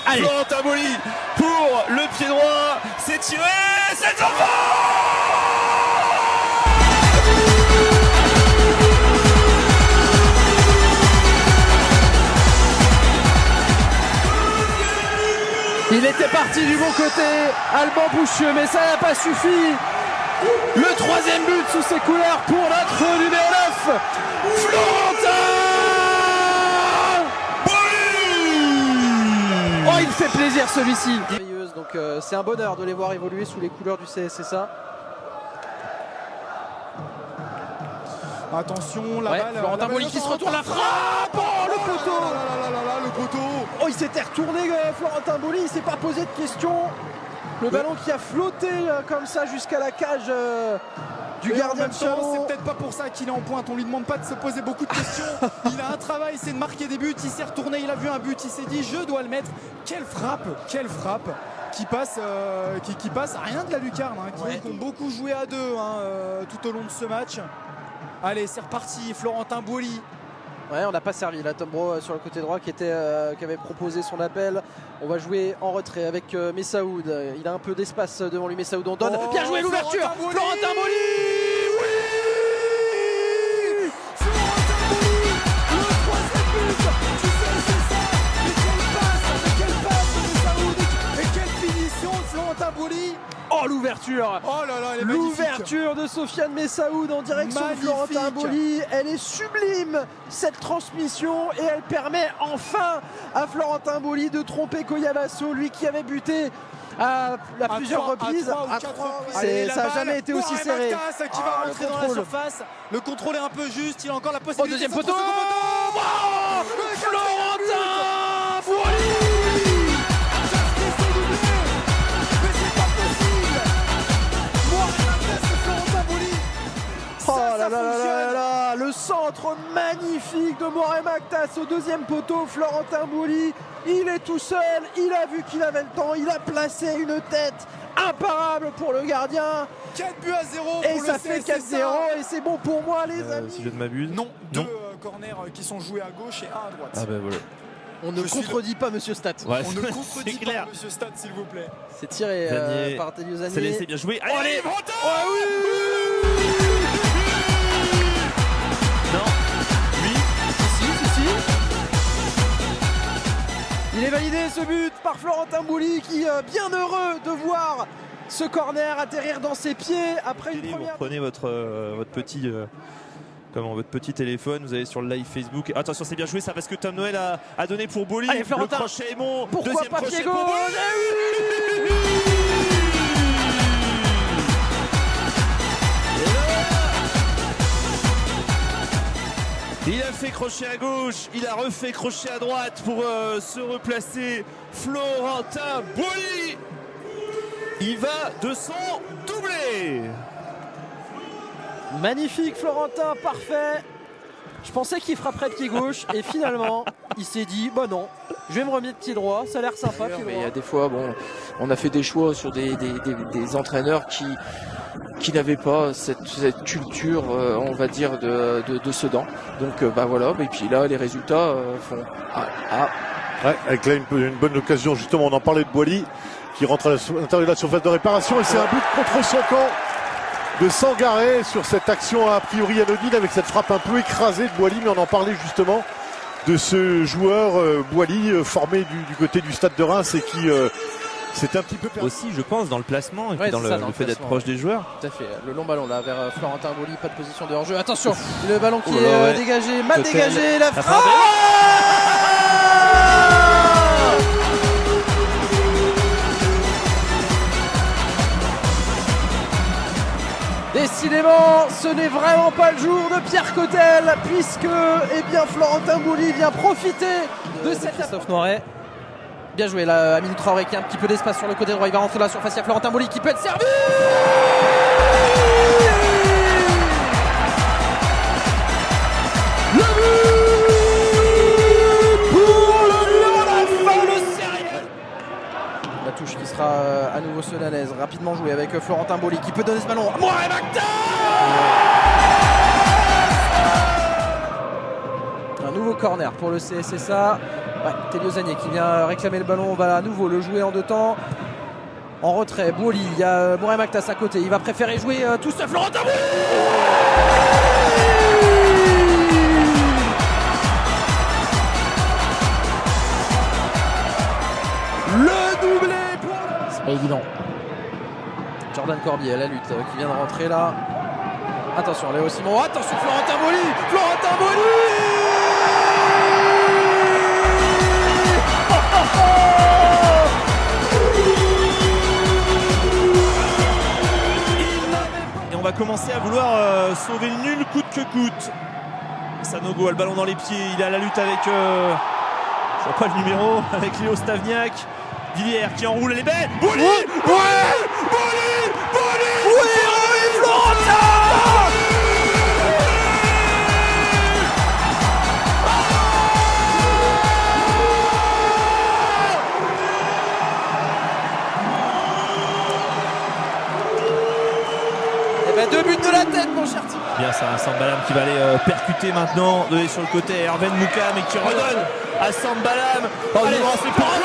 Allez. Florentin Boli pour le pied droit, c'est tiré, c'est devant. Il était parti du bon côté, Alban Bouchieux, mais ça n'a pas suffi. Le troisième but sous ses couleurs pour notre numéro 9, Florentin Boli. Oh, il fait plaisir celui-ci. Donc c'est un bonheur de les voir évoluer sous les couleurs du CSSA. Attention, la balle. Florentin Boli qui se retourne, la frappe. Oh, le poteau. Le poteau. Oh, il s'était retourné, Florentin Boli, il s'est pas posé de questions. Le ballon qui a flotté comme ça jusqu'à la cage du gardien de Chalon. C'est peut-être pas pour ça qu'il est en pointe. On lui demande pas de se poser beaucoup de questions. Il a un travail, c'est de marquer des buts. Il s'est retourné, il a vu un but, il s'est dit je dois le mettre. Quelle frappe qui passe à rien de la lucarne, qui ont beaucoup joué à deux tout au long de ce match. Allez, c'est reparti, Florentin Boli. Ouais, on n'a pas servi là, Tom Bro sur le côté droit qui avait proposé son appel. On va jouer en retrait avec Messaoud. Il a un peu d'espace devant lui, Messaoud. On donne. Bien joué l'ouverture. Florentin Boli. Oui. Florentin Boli. Le troisième but. Tu sais, c'est ça. Mais quelle passe de Messaoud. Et quelle finition de Florentin Boli. Oh, l'ouverture. Oh là là, elle est l'ouverture de Sofiane Messaoud en direction de Florentin Boli. Elle est sublime, cette transmission, et elle permet enfin à Florentin Boli de tromper Koyavasso, lui qui avait buté à plusieurs reprises. Ça n'a jamais été aussi serré. Qui va rentrer dans la surface. Le contrôle est un peu juste, il a encore la possibilité. Deuxième poteau. Florentin Boli. Oh là là là là, le centre magnifique de Moret Mactas au deuxième poteau. Florentin Boli, il est tout seul, il a vu qu'il avait le temps, il a placé une tête imparable pour le gardien. 4 buts à 0 pour et ça fait 4-0 et c'est bon pour moi les amis. Si je ne m'abuse. Non, deux corners qui sont joués à gauche et un à droite. Ah ben voilà. On ne contredit pas Monsieur Stat. Ouais, on ne contredit pas Monsieur Stat, s'il vous plaît. C'est tiré par Telio Zanier. C'est laissé bien joué. Allez, Breton. Il est validé ce but par Florentin Boli qui est bien heureux de voir ce corner atterrir dans ses pieds après une première. Vous prenez votre petit téléphone, vous allez sur le live Facebook. Attention, c'est bien joué ça parce que Tom Noël a donné pour Boli. Allez, Florentin. Le crochet est bon. Pourquoi deuxième pas crochet pied pour gauche. Il a fait crochet à gauche, il a refait crochet à droite pour se replacer. Florentin Boli, il va de son doublé. Magnifique Florentin, parfait. Je pensais qu'il frapperait pied gauche et finalement il s'est dit bah non, je vais me remettre pied droit, ça a l'air sympa. Mais il y a des fois, on a fait des choix sur des entraîneurs qui n'avaient pas cette culture, on va dire, de Sedan. Donc voilà, et puis là les résultats font Ouais, avec là une bonne occasion, justement, on en parlait de Boily qui rentre à l'intérieur de la surface de réparation et c'est un but contre son camp de Sangaré sur cette action a priori anodine avec cette frappe un peu écrasée de Boily, mais on en parlait justement de ce joueur Boily formé du côté du Stade de Reims et qui c'était un petit peu perdu. Aussi, je pense, dans le placement et puis dans le fait d'être proche des joueurs. Tout à fait. Le long ballon là vers Florentin Boli, pas de position de hors-jeu. Attention, le ballon qui est dégagé, mal dégagé, la frappe. Décidément, ce n'est vraiment pas le jour de Pierre Cotel, puisque Florentin Boli vient profiter de cette Christophe Noiret. Bien joué là, Amine Traoré qui a un petit peu d'espace sur le côté droit, il va rentrer dans la surface, il y a Florentin Boli qui peut être servi. Le but pour le Lyon, la fin de série. La touche qui sera à nouveau solanaise, rapidement jouée avec Florentin Boli qui peut donner ce ballon à Moret Mactas. Un nouveau corner pour le CSSA. Ouais, Télio Zanier qui vient réclamer le ballon, on va à nouveau le jouer en 2 temps. En retrait, Bouli, il y a Mourem Akhtas à côté, il va préférer jouer tout seul, Florentin Bouli. Le doublé pour... C'est pas évident. Jordan Corbier à la lutte qui vient de rentrer là. Attention Léo Simon, attention Florentin Bouli. Florentin Bouli. Et on va commencer à vouloir sauver le nul coûte que coûte. Sanogo a le ballon dans les pieds, il est à la lutte avec je vois pas le numéro, avec Léo Stavniak. Villiers qui enroule les bêtes. Bouli, Bouli, Oui, Florentin. Eh ben 2 buts de la tête mon cher Tim. Bien ça, Sambalam qui va aller percuter maintenant, donner sur le côté Hervé Moukam et qui redonne à Sambalam. Oh, Allez, c'est pour Bouli.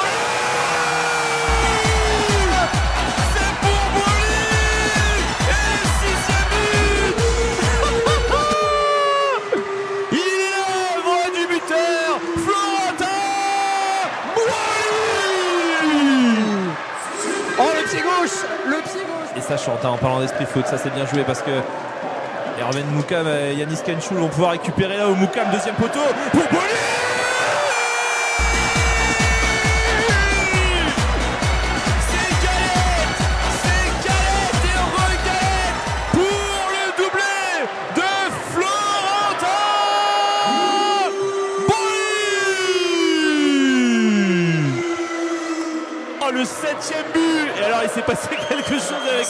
C'est pour Bouli. Et le 6e but. Il est l'œuvre du buteur Florentin Bouli. Oh le pied gauche. Et ça chante en parlant d'esprit foot, ça c'est bien joué parce que Hervé Moukam et Yanis Kenchoul vont pouvoir récupérer là au Moukam, 2e poteau pour Bouli. C'est Galette et re-Galette pour le doublé de Florentin Bouli. Oh le 7e but. Et alors il s'est passé quelque chose avec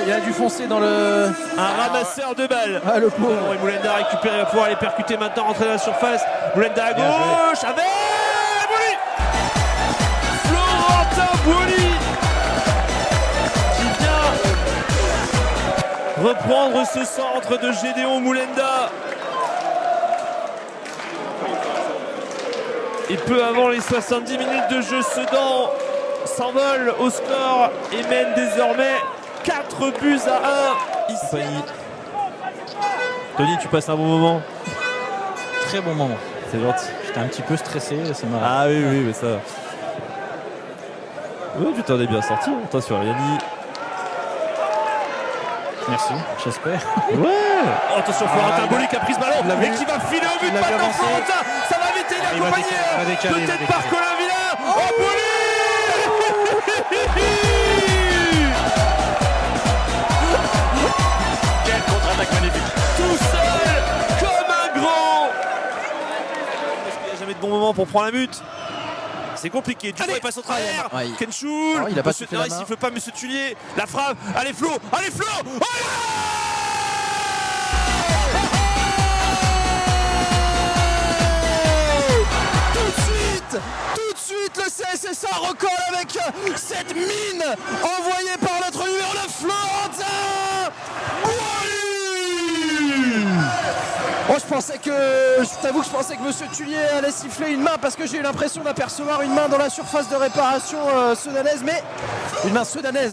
Il a dû foncer dans le... un ramasseur de balles. Ah le pauvre. Et Moulenda a récupéré, il va pouvoir aller percuter maintenant, rentrer dans la surface. Moulenda à gauche, avec Bouli. Florentin Bouli qui vient reprendre ce centre de Gédéon Moulenda. Et peu avant les 70 minutes de jeu, Sedan s'envole au score et mène désormais 4 buts à 1 ici. Tony, tu passes un bon moment? Très bon moment. C'est gentil. J'étais un petit peu stressé, ça m'a... Ah oui, mais ça... Oui, tu t'en es bien sorti. Attention, Yanni. Merci, j'espère. Ouais. Oh, attention, Florentin Bouli qui a pris ce ballon l'a vu. et qui va filer au but Il l'a vu maintenant. avancer. Florentin, ça va vite, il est Il va accompagné décaler, peut-être par Colin Villa. Oh, Bouli. Quelle contre-attaque magnifique. Tout seul, comme un grand. Parce qu'il n'y a jamais de bon moment pour prendre un but. C'est compliqué, du coup il passe au travers. Ouais. Kenchoul, Non, il a pas Monsieur soufflé la Terry, main. s'il ne veut pas Monsieur Tullier, la frappe, allez Flo, oh là. Tout de suite, le CSSA recolle avec cette mine envoyée par notre numéro 9, Florentin Bouli. Oh, je t'avoue que je pensais que Monsieur Tullier allait siffler une main parce que j'ai eu l'impression d'apercevoir une main dans la surface de réparation sudanaise, mais une main sudanaise.